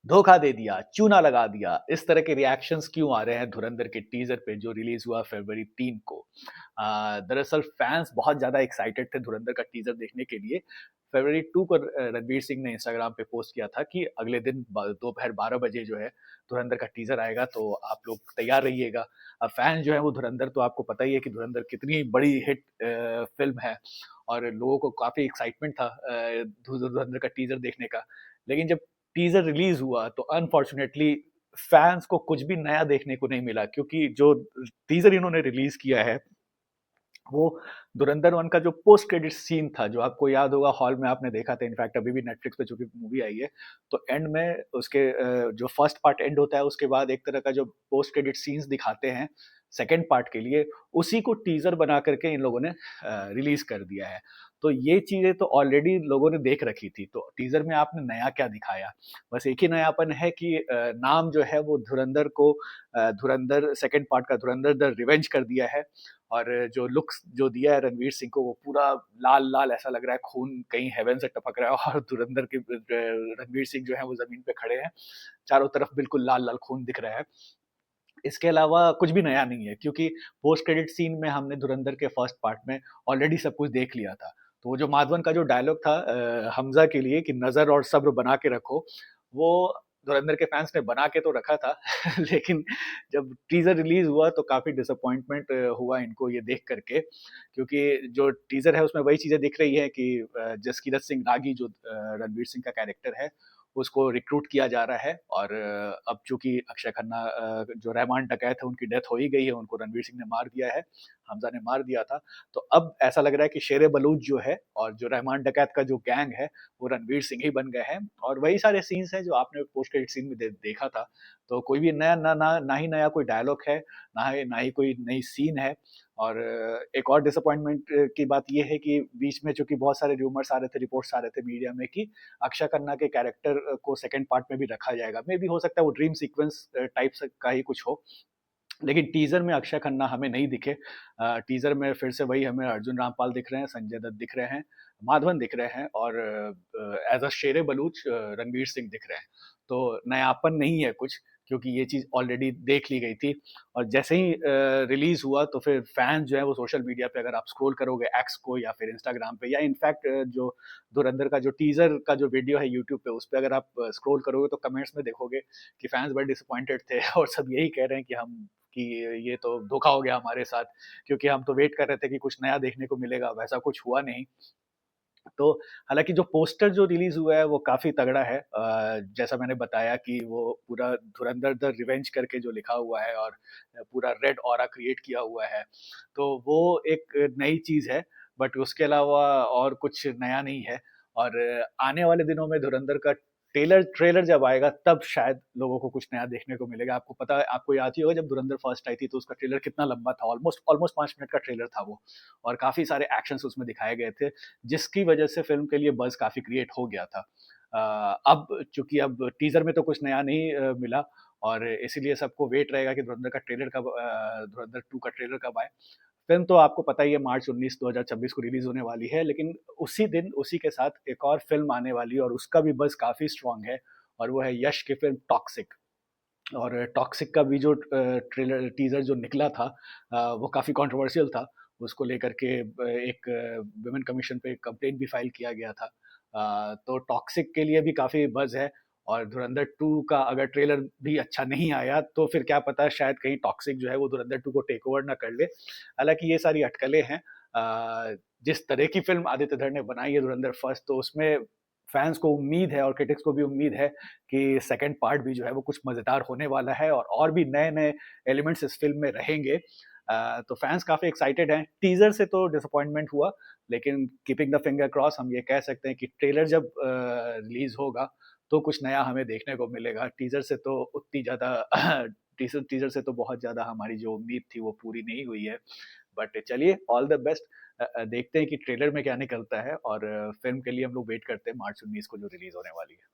धोखा दे दिया, चूना लगा दिया, इस तरह के रिएक्शंस क्यों आ रहे हैं धुरंधर के टीज़र पे जो रिलीज़ हुआ फरवरी 3 को। दरअसल फैन्स बहुत ज़्यादा एक्साइटेड थे धुरंधर का टीज़र देखने के लिए। फरवरी 2 को रणवीर सिंह ने इंस्टाग्राम पे पोस्ट किया था कि अगले दिन दोपहर 12 बजे जो है धुरंधर का टीज़र आएगा, तो आप लोग तैयार रहिएगा। अब फैन जो है वो धुरंधर, तो आपको पता ही है कि धुरंधर कितनी बड़ी हिट फ़िल्म है और लोगों को काफ़ी एक्साइटमेंट था धुरंधर का टीज़र देखने का। लेकिन जब टीज़र रिलीज़ हुआ तो अनफॉर्च्यूनेटली फैन्स को कुछ भी नया देखने को नहीं मिला, क्योंकि जो टीज़र इन्होंने रिलीज़ किया है, वो धुरंधर 1 का जो पोस्ट क्रेडिट सीन था, जो आपको याद होगा हॉल में आपने देखा था, इनफैक्ट अभी भी नेटफ्लिक्स पे चूँकि मूवी आई है, तो एंड में उसके जो फर्स्ट पार्ट एंड होता है, उसके बाद एक तरह का जो पोस्ट क्रेडिट सीन्स दिखाते हैं, सेकंड पार्ट के लिए, उसी को टीज़र बना कर के इन लोगों ने रिलीज़ कर दिया है। तो ये चीज़ें तो ऑलरेडी लोगों ने देख रखी थी, तो टीज़र में आपने नया क्या दिखाया? बस एक ही नयापन है कि नाम जो है वो धुरंधर को धुरंधर सेकंड पार्ट का धुरंधर द रिवेंज कर दिया है और जो लुक्स जो दिया है रणवीर सिंह को, वो पूरा लाल-लाल ऐसा लग रहा है, खून कहीं हेवन से टपक रहा है और धुरंधर के रणवीर सिंह जो है वो ज़मीन पे खड़े हैं। चारों तरफ बिल्कुल लाल-लाल खून दिख रहा है। इसके अलावा कुछ भी नया नहीं है, क्योंकि पोस्ट क्रेडिट सीन में हमने धुरंधर के फर्स्ट पार्ट में ऑलरेडी सब कुछ देख लिया था। तो वो जो माधवन का जो डायलॉग था हमज़ा के लिए कि नज़र और सब्र बना के रखो, वो धुरंधर के फैन्स ने बना के तो रखा था लेकिन जब टीज़र रिलीज़ हुआ तो काफ़ी डिसअपॉइंटमेंट हुआ इनको ये देख कर के, क्योंकि जो टीज़र है उसमें वही चीज़ें दिख रही है कि जसकीरत सिंह रागी जो रणवीर सिंह का कैरेक्टर है, उसको रिक्रूट किया जा रहा है और अब चूँकि अक्षय खन्ना जो रहमान डकैत है उनकी डेथ हो ही गई है, उनको रणवीर सिंह ने मार दिया है, हमज़ा ने मार दिया था। तो अब ऐसा लग रहा है कि शेरे बलूच जो है और जो रहमान डकैत का जो गैंग है, वो रणवीर सिंह ही बन गए हैं और वही सारे सीन्स हैं जो आपने पोस्ट क्रेडिट सीन में देखा था। तो कोई भी नया ना ही नया कोई डायलॉग है, ना ही कोई नई सीन है और एक और डिसअपॉइंटमेंट की बात ये है कि बीच में चूँकि बहुत सारे रूमर्स आ रहे थे, रिपोर्ट्स आ रहे थे मीडिया में कि अक्षय खन्ना के कैरेक्टर को सेकंड पार्ट में भी रखा जाएगा। मेबी हो सकता है वो ड्रीम सीक्वेंस टाइप से का ही कुछ हो। लेकिन टीज़र में अक्षय खन्ना हमें नहीं दिखे। टीज़र में फिर से वही हमें अर्जुन रामपाल दिख रहे हैं, संजय दत्त दिख रहे हैं, माधवन दिख रहे हैं और एज़ अ शेरे बलूच रणवीर सिंह दिख रहे हैं। तो नयापन नहीं है कुछ, क्योंकि ये चीज़ ऑलरेडी देख ली गई थी और जैसे ही रिलीज़ हुआ तो फिर फैन्स जो है वो सोशल मीडिया पे अगर आप स्क्रॉल करोगे एक्स को या फिर इंस्टाग्राम पे या इनफैक्ट जो धुरंधर का जो टीज़र का जो वीडियो है यूट्यूब पे, उस पे अगर आप स्क्रॉल करोगे तो कमेंट्स में देखोगे कि फैन्स बड़े डिसअपॉइंटेड थे और सब यही कह रहे हैं कि ये तो धोखा हो गया हमारे साथ, क्योंकि हम तो वेट कर रहे थे कि कुछ नया देखने को मिलेगा, वैसा कुछ हुआ नहीं। तो हालाँकि जो पोस्टर जो रिलीज़ हुआ है वो काफ़ी तगड़ा है। जैसा मैंने बताया कि वो पूरा धुरंधर द रिवेंज करके जो लिखा हुआ है और पूरा रेड ऑरा क्रिएट किया हुआ है। तो वो एक नई चीज़ है, बट उसके अलावा और कुछ नया नहीं है और आने वाले दिनों में धुरंधर का ट्रेलर जब आएगा तब शायद लोगों को कुछ नया देखने को मिलेगा। आपको पता है, आपको याद ही होगा जब धुरंधर फर्स्ट आई थी तो उसका ट्रेलर कितना लंबा था, ऑलमोस्ट ऑलमोस्ट 5 मिनट का ट्रेलर था वो और काफ़ी सारे एक्शन्स उसमें दिखाए गए थे। जिसकी वजह से फ़िल्म के लिए बज़ काफ़ी क्रिएट हो गया था। अब चूँकि अब टीज़र में तो कुछ नया नहीं मिला और इसीलिए सबको वेट रहेगा कि धुरंधर 2 का ट्रेलर कब आए। फ़िल्म तो आपको पता ही है मार्च 19, 2026 को रिलीज़ होने वाली है, लेकिन उसी दिन, उसी के साथ एक और फ़िल्म आने वाली है और उसका भी बज़ काफ़ी स्ट्रॉन्ग है और वो है यश की फ़िल्म टॉक्सिक। और टॉक्सिक का भी जो ट्रेलर टीज़र जो निकला था वो काफ़ी कंट्रोवर्शियल था। उसको लेकर के एक वुमेन कमीशन पे कंप्लेंट भी फाइल किया गया था। तो टॉक्सिक के लिए भी काफ़ी बज़ है और धुरंधर 2 का अगर ट्रेलर भी अच्छा नहीं आया, तो फिर क्या पता शायद कहीं टॉक्सिक जो है वो धुरंधर 2 को टेक ओवर ना कर ले। हालाँकि ये सारी अटकलें हैं। जिस तरह की फ़िल्म आदित्य धर ने बनाई है धुरंधर फर्स्ट, तो उसमें फैन्स को उम्मीद है और क्रिटिक्स को भी उम्मीद है कि सेकंड पार्ट भी जो है वो कुछ मज़ेदार होने वाला है और भी नए-नए एलिमेंट्स इस फ़िल्म में रहेंगे। तो फैन्स काफ़ी एक्साइटेड हैं। टीज़र से तो डिसअपॉइंटमेंट हुआ, लेकिन कीपिंग द फिंगर क्रॉस हम ये कह सकते हैं कि ट्रेलर जब रिलीज़ होगा, तो कुछ नया हमें देखने को मिलेगा। टीज़र से तो उतनी ज़्यादा टीज़र टीज़र से तो बहुत ज़्यादा हमारी जो उम्मीद थी वो पूरी नहीं हुई है। बट चलिए ऑल द बेस्ट। देखते हैं कि ट्रेलर में क्या निकलता है और फ़िल्म के लिए हम लोग वेट करते हैं मार्च 19 को जो रिलीज़ होने वाली है।